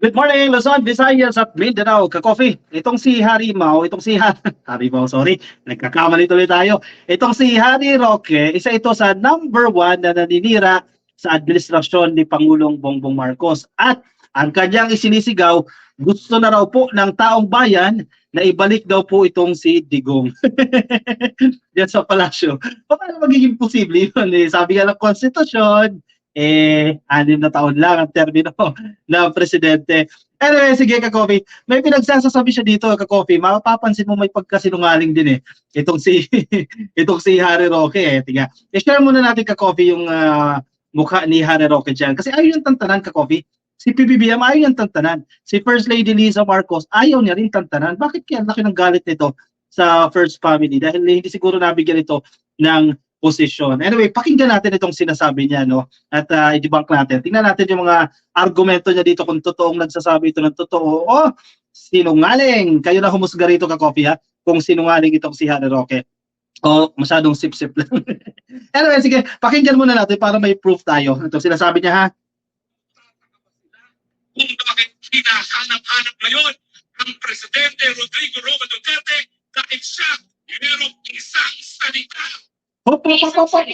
Good morning, Luzon, Visayas at Mindanao. Ka-coffee. Itong si Harimaw, itong si Harimaw, sorry. Nagkakamali tuloy tayo. Itong si Harry Roque, isa ito sa number one na naninira sa administrasyon ni Pangulong Bongbong Marcos. At ang kanyang isinisigaw, gusto na raw po ng taong bayan na ibalik daw po itong si Digong. Diyan sa palasyo. Paano magiging posible yun? Sabi nga ng konstitusyon, 6 na taon lang ang termino na presidente. Anyway, sige ka-coffee. May pinagsasasabi siya dito ka-coffee. Mapapansin mo may pagkasinungaling din Itong si itong si Harry Roque Tiga. I-share muna natin ka-coffee yung mukha ni Harry Roque diyan kasi ayaw niyang tantanan ka-coffee. Si PBBM ayaw niyang tantanan. Si First Lady Liza Marcos ayaw niya rin tantanan. Bakit kaya laki ng galit nito sa First Family? Dahil hindi siguro nabigyan ito ng posisyon. Anyway, pakinggan natin itong sinasabi niya, no? At i-debunk natin. Tingnan natin yung mga argumento niya dito kung totoong nagsasabi ito ng totoo o sinungaling. Kayo na humusga rito ka-coffee ha, kung sinungaling itong si Harry Roque o masyadong sip-sip lang. Anyway, sige, pakinggan muna natin para may proof tayo. Ito sinasabi niya ha. Kung bakit hinahanap-hanap ngayon ang Presidente Rodrigo Roa Duterte kahit siya merong isang salita. Hop, hop, hop, hop, hop.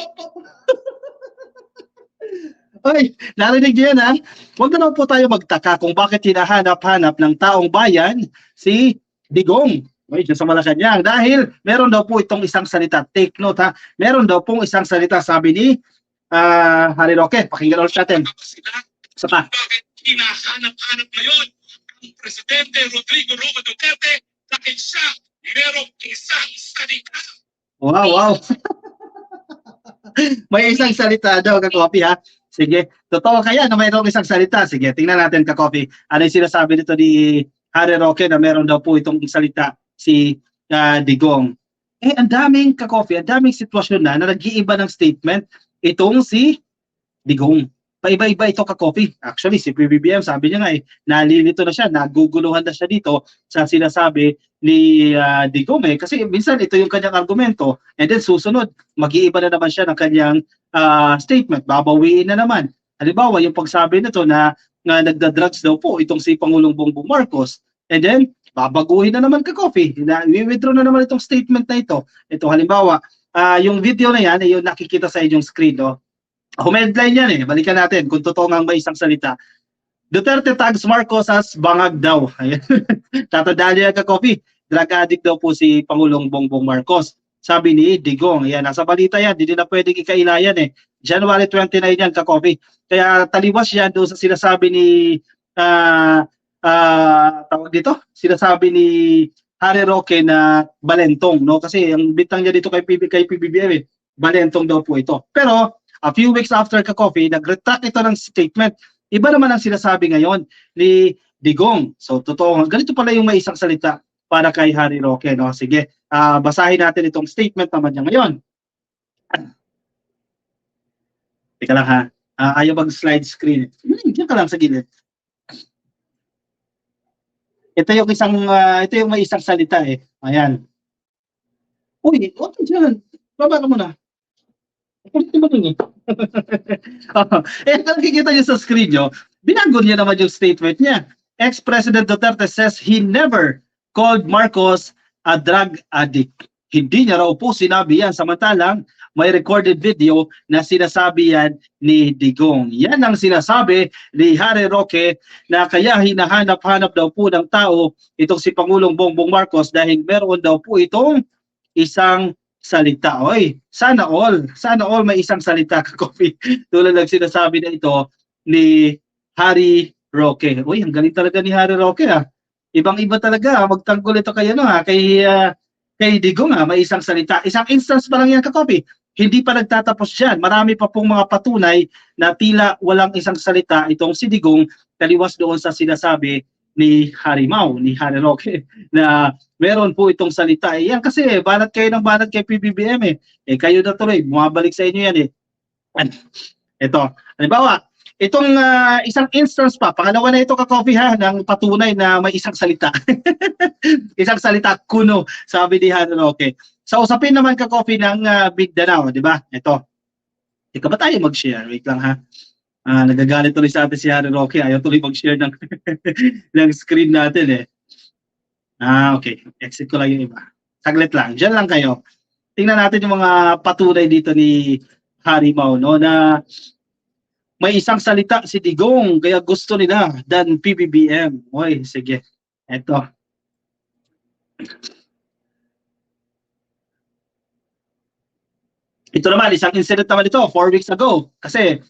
Ay, narinig niyo yan ha? Huwag na po tayo magtaka kung bakit hinahanap-hanap ng taong bayan si Digong. Ay, sa Malacanang. Dahil meron daw po itong isang salita. Take note ha. Meron daw pong isang salita, sabi ni Harry Roque. Pakinggan ulit natin. Isa pa. Bakit hinahanap-hanap ngayon ang Presidente Rodrigo Roa Duterte kahit siya merong isang salita. Wow, wow. May isang salita daw ka-coffee ha. Sige, totoo kaya na mayroong isang salita? Sige, tingnan natin ka-coffee. Ano yung sinasabi nito ni Harry Roque na meron daw po itong salita si Digong. Ang daming ka-coffee, ang daming sitwasyon na nag-iiba ng statement itong si Digong. Paiba-iba ito ka-coffee. Actually, si PBBM, sabi niya nga nalilito na siya, naguguluhan na siya dito sa sinasabi ni Digong kasi minsan ito yung kanyang argumento and then susunod, mag-iiba na naman siya ng kanyang statement, babawiin na naman. Halimbawa, yung pagsabi nito na nagda-drugs daw po itong si Pangulong Bongbong Marcos and then babaguhin na naman ka-coffee. I-withdraw na naman itong statement na ito. Ito halimbawa, yung video na yan, yung nakikita sa inyong screen, no? Headline yan balikan natin kung totoo nga may isang salita. Duterte tags Marcos as bangag daw. Tatandaan niya ka-coffee. Drug addict daw po si Pangulong Bongbong Marcos. Sabi ni Digong. Yan, nasa balita yan. Hindi na pwedeng ikailayan January 29 yan ka-coffee. Kaya taliwas yan doon sa sinasabi ni tawag dito? Sinasabi ni Harry Roque na balentong, no? Kasi ang bitang niya dito kay PBBM balentong daw po ito. Pero a few weeks after ka-coffee, nag-retract ito ng statement. Iba naman ang sinasabi ngayon ni Digong. So, totoo. Ganito pala yung may isang salita para kay Harry Roque. No? Sige, basahin natin itong statement naman niya ngayon. Teka lang ha. Ayaw mag-slide screen. Diyan ka lang sa gilid. Ito yung may isang salita Ayan. Uy, okay dyan. Baba ka muna. Nakikita niyo sa screen nyo, binago niya naman yung statement niya. Ex-President Duterte says he never called Marcos a drug addict. Hindi niya raw po sinabi yan, samantalang may recorded video na sinasabi yan ni Digong. Yan ang sinasabi ni Harry Roque na kaya hinahanap-hanap daw po ng tao itong si Pangulong Bongbong Marcos dahil meron daw po itong isang salita. Oy, sana all may isang salita ka-coffee. Tulad ng sinasabi na ito ni Harry Roque. Uy, ang galing talaga ni Harry Roque Ibang-iba talaga. Magtanggol ito kay kay Digong may isang salita. Isang instance pa lang yan ka-coffee. Hindi pa nagtatapos diyan. Marami pa pong mga patunay na tila walang isang salita itong si Digong taliwas doon sa sinasabi ni Harry Roque na meron po itong salita. Yan kasi banat kayo ng banat kay PBBM kayo na tuloy, bumabalik sa inyo yan Ito, halimbawa, itong isang instance pa, pangalawa na ito ka-coffee ng patunay na may isang salita. Isang salita, kuno, sabi ni Harry Roque. Sa usapin naman ka-coffee ng Mindanao, di ba? Ito. Ika ba tayo mag-share? Wait lang Nagagalit tuloy sa atin si Harry Roque. Ayaw tuloy mag-share ng, ng screen natin eh. Okay. Exit ko lang yung iba. Saglit lang. Diyan lang kayo. Tingnan natin yung mga patunay dito ni Harry Mau, no, na may isang salita si Digong kaya gusto nila dan PBBM. Oy, sige. Eto. Ito naman, isang incident naman ito, 4 weeks ago. Kasi,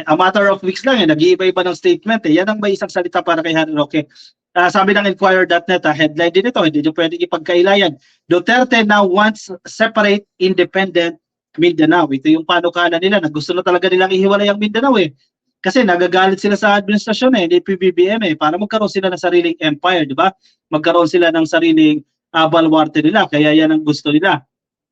a matter of weeks lang, nag-iiba-iba ng statement. Yan ang may isang salita para kay Harry Roque. Sabi ng Inquirer.net, headline din ito, hindi nyo pwedeng ipagkailayan. Duterte now wants separate independent Mindanao. Ito yung panukala nila, na gusto na talaga nilang ihiwalay ang Mindanao eh. Kasi nagagalit sila sa administrasyon ni PBBM para magkaroon sila ng sariling empire, di ba? Magkaroon sila ng sariling baluarte nila, kaya yan ang gusto nila,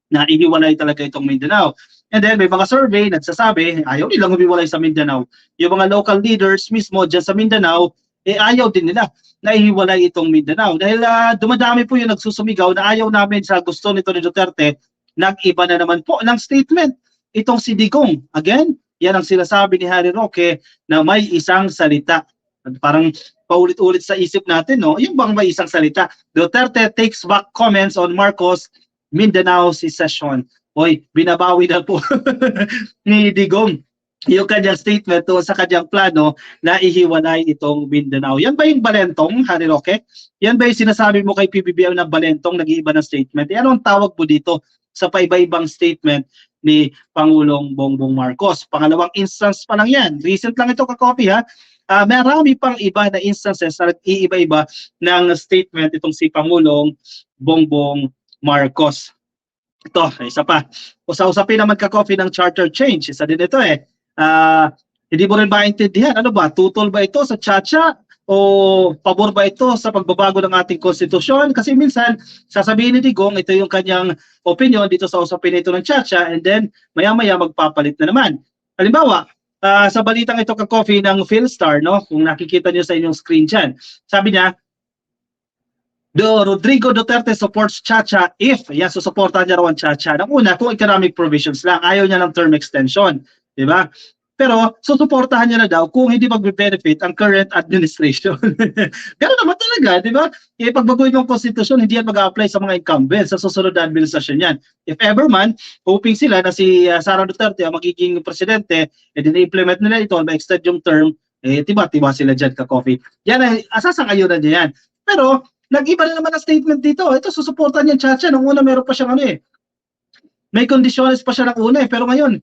na ihiwalay talaga itong Mindanao. And then may mga survey nagsasabi, ayaw nilang humiwalay sa Mindanao. Yung mga local leaders mismo dyan sa Mindanao, ayaw din nila na ihiwalay itong Mindanao. Dahil dumadami po yung nagsusumigaw na ayaw namin sa gusto nito ni Duterte, nag-iba na naman po ng statement. Itong si Digong, again, yan ang sinasabi ni Harry Roque na may isang salita. Parang paulit-ulit sa isip natin, no? Yung bang may isang salita? Duterte takes back comments on Marcos Mindanao secession. Oy, binabawi na po ni Digong yung kanyang statement to sa kanyang plano na ihiwalay itong Mindanao. Yan ba yung balentong, Harry Roque? Yan ba yung sinasabi mo kay PBBM na balentong nag-iiba ng statement? Ano ang tawag mo dito sa paiba-ibang statement ni Pangulong Bongbong Marcos? Pangalawang instance pa lang yan. Recent lang ito ka-copy ha. Marami pang iba na instances na nag-iiba-iba ng statement itong si Pangulong Bongbong Marcos. Ito, isa pa. Usapin naman ka-coffee ng charter change. Isa din ito eh. Hindi mo rin maintindihan. Ano ba? Tutol ba ito sa Chacha? O pabor ba ito sa pagbabago ng ating konstitusyon? Kasi minsan, sasabihin ni Digong, ito yung kanyang opinion dito sa usapin ito ng Chacha, and then maya-maya magpapalit na naman. Halimbawa, sa balitang ito ka-coffee ng Philstar, no? Kung nakikita niyo sa inyong screen dyan, sabi niya, Rodrigo Duterte supports Chacha if, yan, susuportahan niya raw ang Chacha. Nang una, kung economic provisions lang, ayaw niya ng term extension. Di ba? Pero, susuportahan niya na daw kung hindi mag-benefit ang current administration. Gano'n naman talaga, di ba? Pagbaguhin yung konstitusyon, hindi yan mag-apply sa mga incumbents sa susunod na administrasyon yan. If ever man, hoping sila na si Sara Duterte ang magiging presidente, and then implement nila ito, ma-extend yung term, tiba-tiba sila dyan ka-coffee. Yan ay, asasang-ayunan niya yan. Pero, nag-iba na naman ang statement dito. Ito, susuportahan niya Chacha. Nung una, meron pa siyang may conditions pa siya ng una Pero ngayon,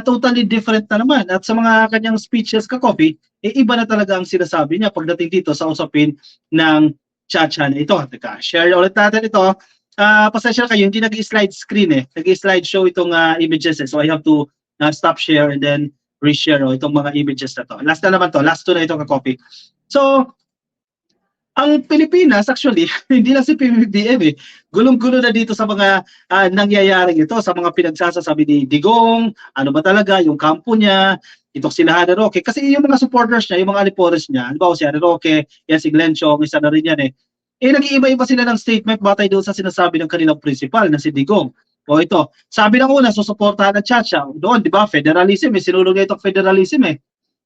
totally different na naman. At sa mga kanyang speeches ka-copy, iba na talaga ang sinasabi niya pagdating dito sa usapin ng Chacha na ito. Teka, share ulit natin ito. Pasensya kayo, hindi nag-slide screen Nag-slide show itong images So I have to stop share and then reshare itong mga images na to. Last na naman to. Last two na ito ka-copy. So, ang Pilipinas, actually, hindi lang si PBBM Gulong-gulo na dito sa mga nangyayaring ito, sa mga pinagsasasabi ni Digong, ano ba talaga, yung kampo niya, itong sila Harry Roque. Kasi yung mga supporters niya, yung mga alipores niya, ano ba si Harry Roque, yan si Glenn Chong, isa na rin yan nag-iiba-iba sila ng statement batay doon sa sinasabi ng kanilang principal na si Digong. O ito, sabi ng una, susuportahan ng Chacha. Doon, di ba, federalism, sinulog niya itong federalism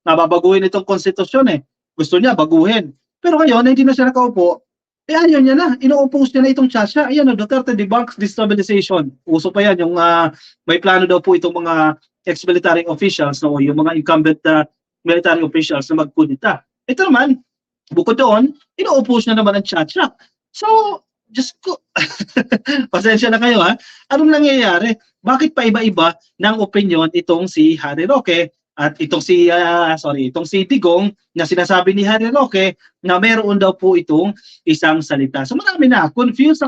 Nababaguhin itong konstitusyon Gusto niya, baguhin. Pero ngayon, hindi na siya nakaupo, ayaw niya na, ino-oppose niya na itong Chacha. Ayan, Duterte debunks destabilization. Uso pa yan, yung may plano daw po itong mga ex-military officials, yung mga incumbent military officials na magkudita. Ito naman, bukod doon, ino-oppose na naman ang Chacha. So, just ko, pasensya na kayo Anong nangyayari? Bakit pa iba-iba ng opinion itong si Harry Roque? At itong si Digong na sinasabi ni Harry Roque na meron daw po itong isang salita. So marami na, confused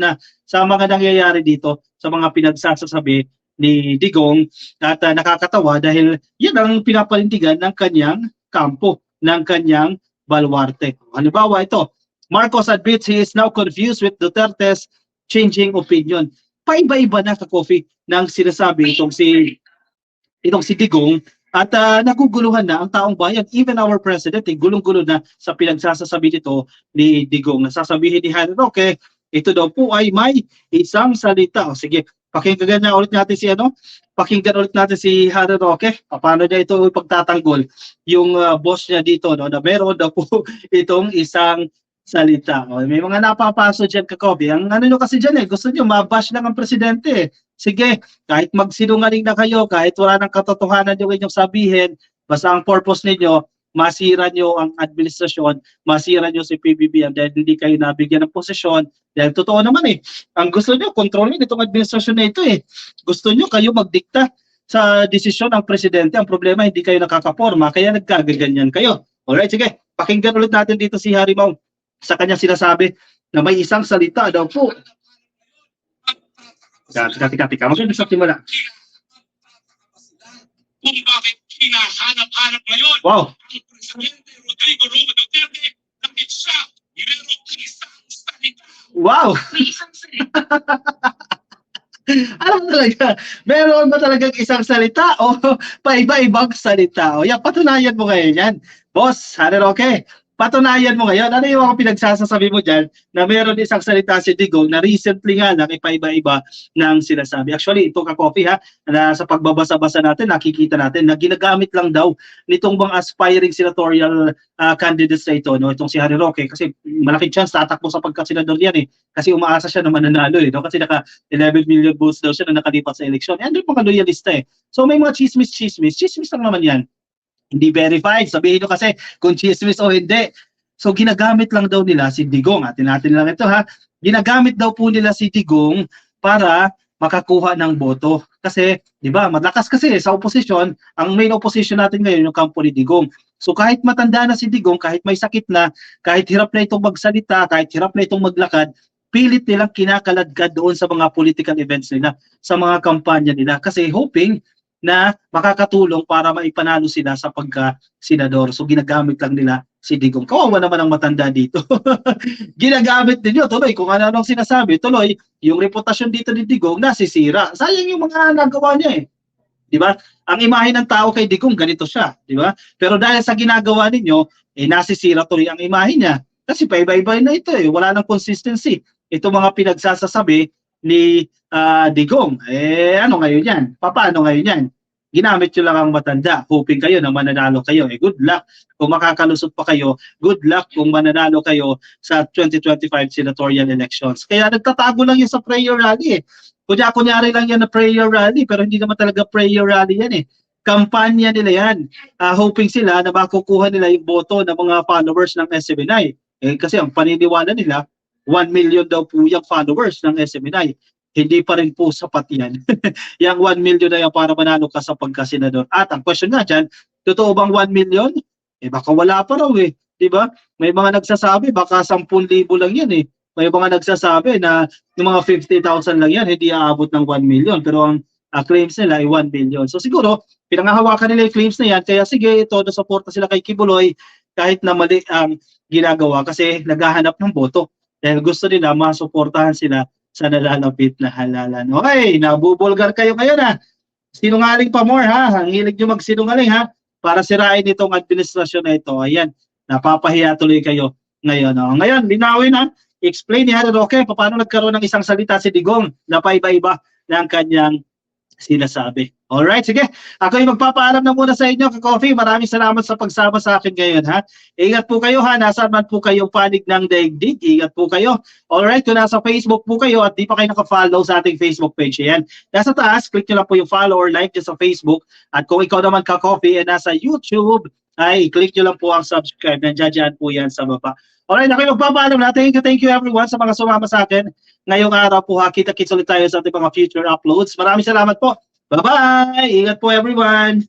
na sa mga nangyayari dito sa mga pinagsasasabi ni Digong at nakakatawa dahil yan ang pinapalindigan ng kanyang kampo, ng kanyang baluarte. Halimbawa ito, Marcos admits he is now confused with Duterte's changing opinion. Paiba-iba na ka-coffee ng sinasabi itong si Digong. At naguguluhan na ang taong bayan, even our president, gulong-gulo na sa pinagsasasabi nito ni Digong. Nasasabihin ni Harry Roque, ito daw po ay may isang salita. O sige, pakinggan na ulit natin si pakinggan ulit natin si Harry Roque. Paano niya ito ipagtatanggol yung boss niya dito, no, na meron daw po itong isang salita. O, may mga napapaso dyan, Kakobi. Ang ano nyo kasi dyan gusto nyo mabash lang ang presidente. Sige, kahit magsinungaling na kayo, kahit wala ng katotohanan yung inyong sabihin, basta ang purpose ninyo, masira nyo ang administrasyon, masira nyo si PBBM dahil hindi kayo nabigyan ng posisyon. Dahil totoo naman ang gusto nyo, kontrolin itong administrasyon na ito Gusto nyo kayo magdikta sa desisyon ng presidente. Ang problema, hindi kayo nakakaporma, kaya nagkagaganyan kayo. Alright, sige, pakinggan ulit natin dito si Harry Mau sa kanya sinasabi na may isang salita daw po. Tika. Maganda sa timula. Kung bakit hinahanap-hanap ngayon Wow. ang Presidente Rodrigo Roa Duterte dahil siya mayroong isang salita. Wow! May isang salita. Alam talaga, meron ba talagang isang salita o paiba-ibang salita? O yan, patunayan mo ngayon yan. Boss, Harry Roque, patunayan mo ngayon. Ano yung mga pinagsasasabi mo dyan na meron isang salita si Digong na recently nga lang ipaiba-iba ng sinasabi. Actually, ito Ka-Coffee na sa pagbabasa-basa natin, nakikita natin na ginagamit lang daw nitong mga aspiring senatorial candidates na ito, no? Itong si Harry Roque, kasi malaking chance tatakbo sa pagkasenador yan Kasi umaasa siya na mananalo no? Kasi naka 11 million votes daw siya na nakalipat sa eleksyon. Yan yung mga loyalista So may mga chismis lang naman yan. Hindi verified. Sabihin nyo kasi kung chismis o hindi. So ginagamit lang daw nila si Digong. Atin natin lang ito Ginagamit daw po nila si Digong para makakuha ng boto. Kasi, di ba, malakas kasi sa opposition, ang main opposition natin ngayon yung kampo ni Digong. So kahit matanda na si Digong, kahit may sakit na, kahit hirap na itong magsalita, kahit hirap na itong maglakad, pilit nilang kinakaladkad doon sa mga political events nila, sa mga kampanya nila. Kasi hoping na makakatulong para maipanalo sila sa pagka-senador. So ginagamit lang nila si Digong. Kawawa naman ang matanda dito. Ginagamit din yun. Tuloy, kung ano-anong sinasabi, tuloy, yung reputasyon dito ni Digong nasisira. Sayang yung mga nagawa niya Di ba? Ang imahe ng tao kay Digong, ganito siya. Di ba? Pero dahil sa ginagawa ninyo, nasisira tuloy ang imahe niya. Kasi paiba-iba na ito Wala nang consistency. Ito mga pinagsasasabi ni Digong. Ano ngayon yan? Paano ngayon yan? Ginamit nyo lang ang matanda. Hoping kayo na mananalo kayo. Good luck kung makakalusot pa kayo. Good luck kung mananalo kayo sa 2025 senatorial elections. Kaya nagtatago lang yun sa prayer rally Kunyari lang yan na prayer rally, pero hindi naman talaga prayer rally yan Kampanya nila yan. Hoping sila na makukuha nila yung boto ng mga followers ng SMNI. Kasi ang paniniwala nila, 1 million daw po yung followers ng SMNI. Hindi pa rin po sapat yan. Yung 1 million na yan para manalo ka sa pagkasenador. At ang question nga dyan, totoo bang 1 million? Baka wala pa raw Di ba? May mga nagsasabi, baka 10,000 lang yan May mga nagsasabi na yung mga 50,000 lang yan, hindi aabot ng 1 million. Pero ang claims nila ay 1 million. So siguro, pinangahawakan nila yung claims na yan. Kaya sige, todo suporta sila kay Kibuloy kahit na mali ang ginagawa kasi naghahanap ng boto. Dahil gusto nila masuportahan sila sa nalalapit na halalan. Okay, nabubulgar kayo ngayon Sinungaling pa more Ang hilig nyo magsinungaling para sirain itong administrasyon na ito. Ayan, napapahiya tuloy kayo ngayon. Ngayon, linawin explain ni Harry Roque paano nagkaroon ng isang salita si Digong na paiba-iba ng kanyang sinasabi. Alright, sige. Ako ay magpapaalam na muna sa inyo, Ka-Coffee. Maraming salamat sa pagsama sa akin ngayon, Ingat po kayo, Nasaan man po kayong panig ng daigdig. Ingat po kayo. Alright, kung nasa Facebook po kayo at di pa kayo naka-follow sa ating Facebook page, yan. Nasa taas, click nyo lang po yung follow or like dyan sa Facebook. At kung ikaw naman, Ka-Coffee, nasa YouTube, ay click nyo lang po ang subscribe. Nandiyan po yan sa baba. Alright, ako magpapaalam na. Thank you everyone sa mga sumama sa akin. Ngayong araw po kita-kits ulit tayo sa ating mga future uploads. Maraming salamat po. Bye-bye! Ingat po everyone!